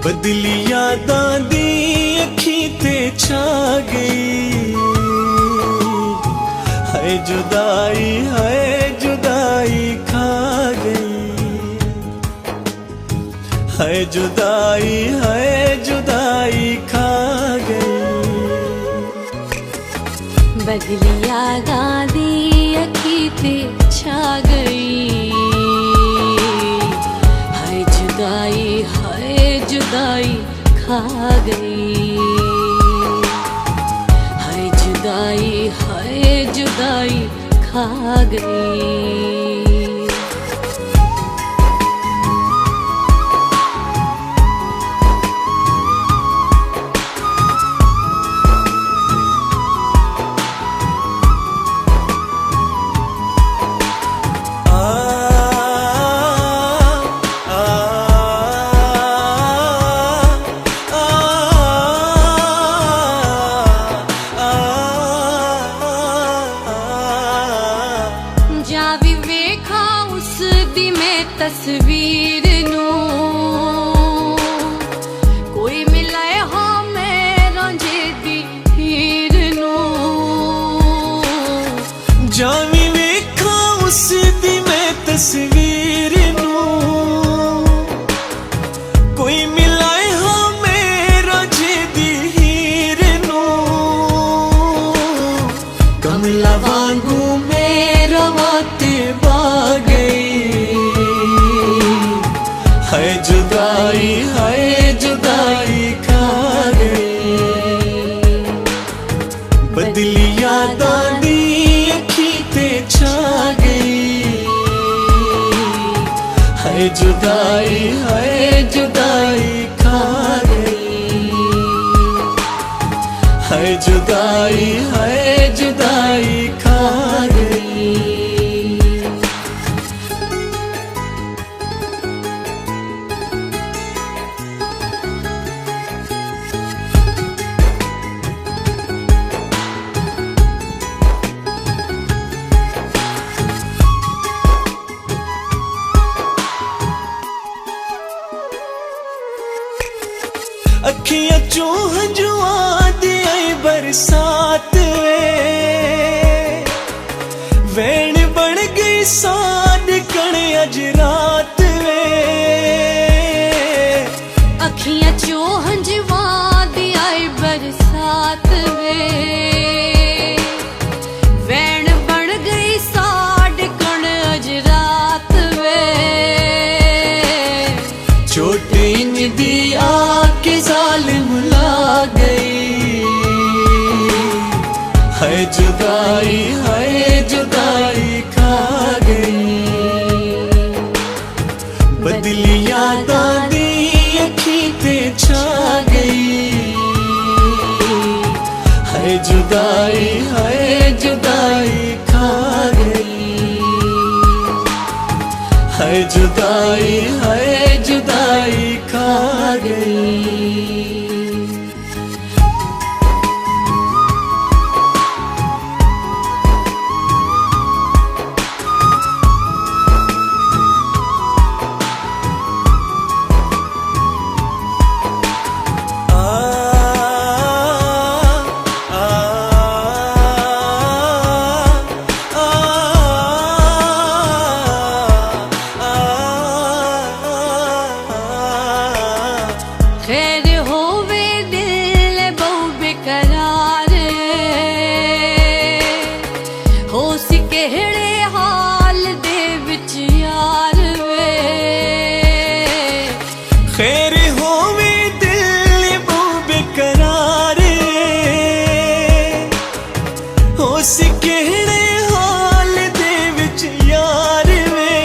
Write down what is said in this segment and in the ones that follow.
बदली यादां दी अखी ते छा गई। हाय जुदाई खा गई। हाय जुदाई खा गई। बदली यादां दी अखी ते छा गई। हाय जुदाई खा गई। हाय जुदाई खा गई। तस्वीर नूं कोई मिलाए हो मेरा जेदी हीर नूं। जावी वेखा उस दी मैं तस्वीर नूं कोई मिलाए हो मेरा जेदी हीर नूं। कमला वांगू मेरा वाते बा गई। हाय जुदाई खा गई। बदली यादां दी अखी ते छा गई। हाय जुदाई खा गई। हाय जुदाई खा गई। अखियां चों हंजुआं दी आई बरसात वैन बन गई साड कण अज रात वे। अखियां चों हंजुआं दी आई बरसात वे वैन बन गई साड कण अज रात वे। छोटे इंज दी आके जालिम ला गई। हाय जुदाई खा गई। बदली यादां दी अखी ते छा गई। हाय जुदाई खा गई। हाय जुदाई खा गई। खैर होवे दिल बहु बेकरार हो सी केड़े हाल दे विच यार वे। खैर होवे दिल बहु बेकरार हो सी केड़े हाल दे विच यार वे।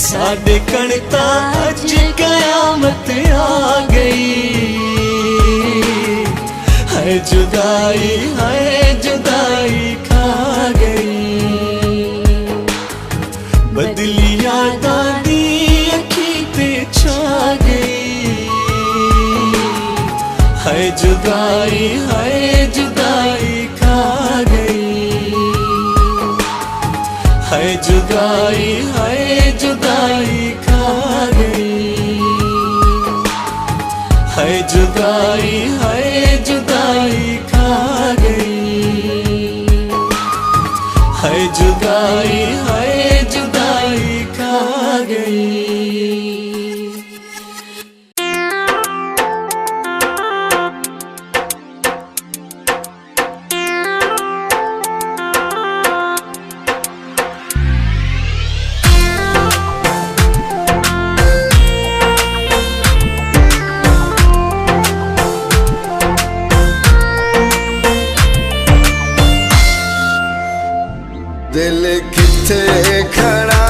साडे कण तां अज कयामत आ गई। हाय जुदाई खा गई। बदली यादां दी अखी ते छा गई। हाय जुदाई खा गई। हाय जुदाई खा गई। है जुदाई खा गई, है जुदाई खा गई। दिल किथे खड़ा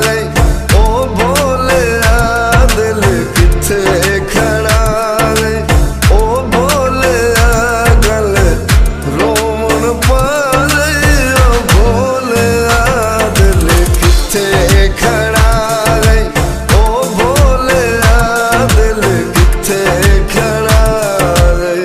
है ओ भोलिया, दिल किथे खड़ा है ओ भोलिया, गल रोमन पाले ओ भोलिया, दिल किथे खड़ा है ओ भोलिया, दिल किथे खड़ा है।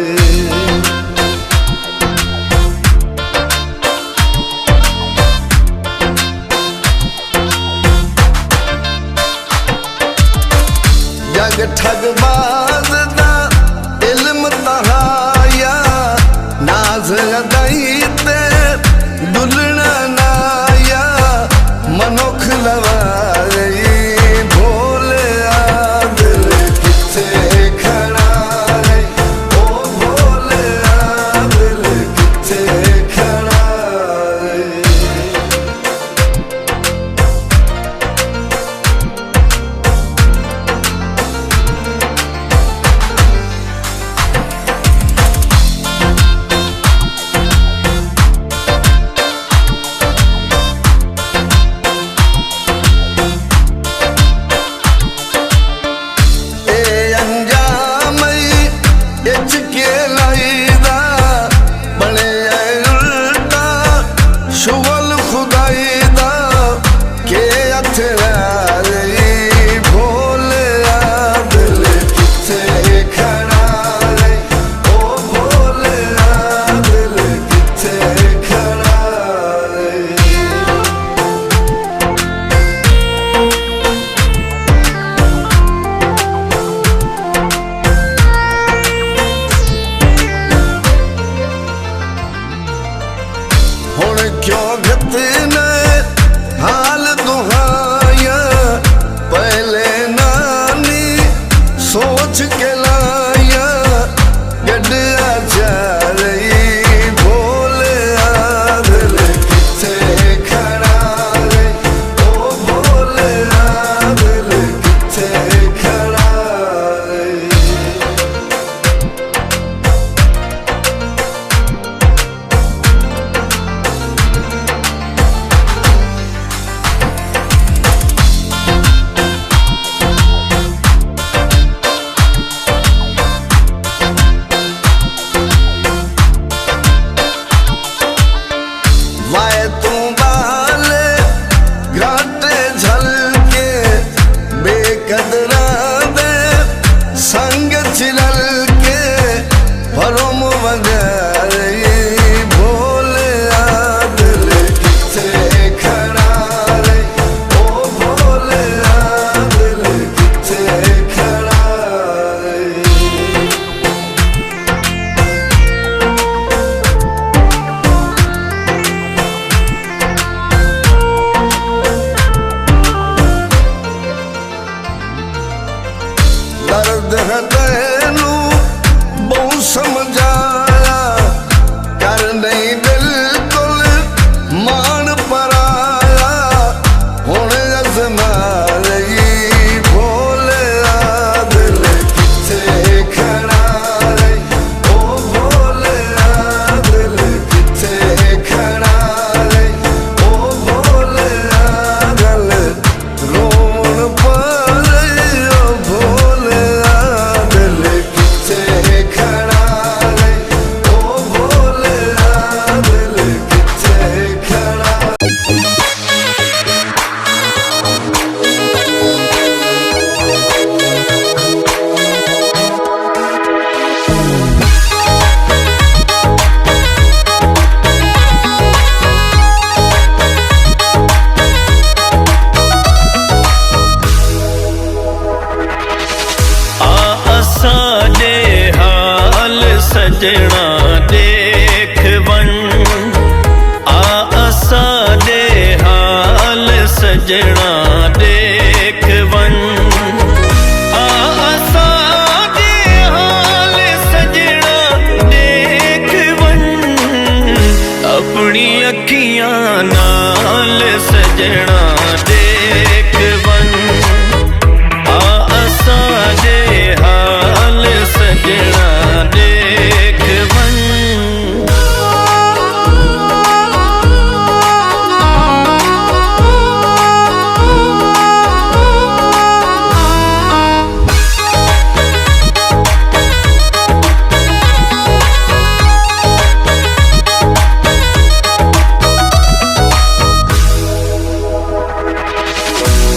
सजना देख वन सादे हाल सजना देख वन अपनी अखियां नाल सजना देख वन सादे हाल सजना देख वन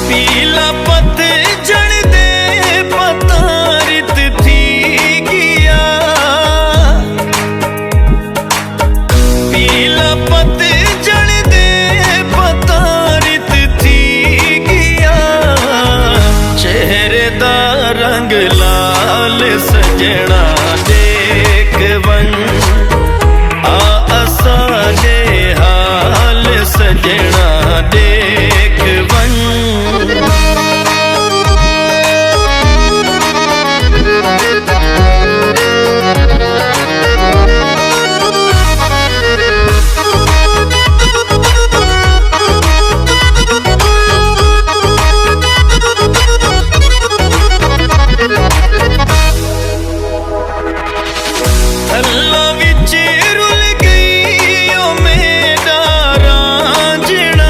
पीला पत जड़ दे पता रित थी गया पीला पत जड़ दे पता रित थी गया चेहरे दा रंग लाल सजना देख वन सादे हाल सजना देख वन अल्लाह विच रुल गई ओ मेरा रांझना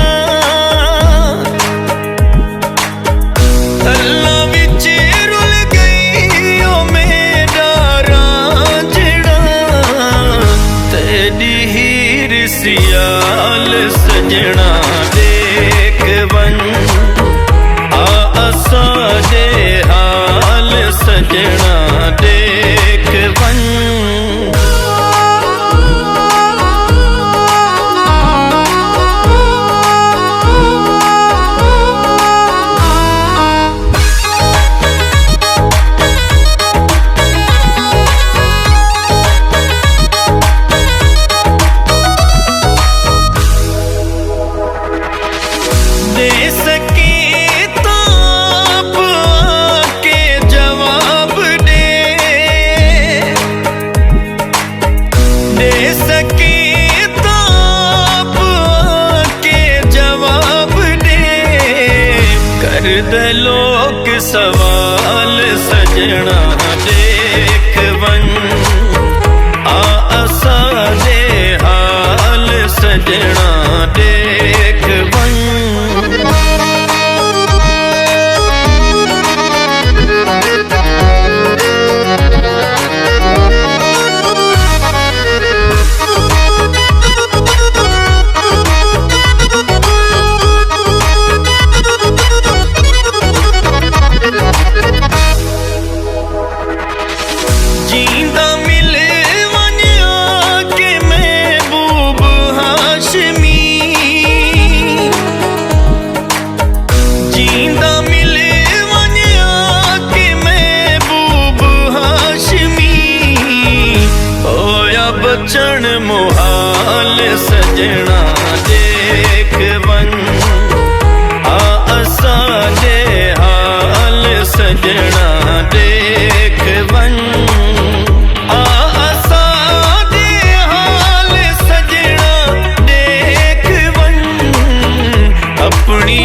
अल्लाह विच रुल गई ओ मेरा रांझना तेरी हीर सियाल सजना देख वन सादे हाल सजना देख वन दे सके ताप के जवाब दे सके ताप के जवाब दे कर दे लोग सवाल सजना देख वन सादे हाल सजना देख वन जींदा मिले वन आके महबूब हाशमी जींदा मिले वन आके महबूब हाशमी होया बचन मुहाल सजना देख वन सादे हाल सजना देख वन सादे हाल सजना देख वन अपनी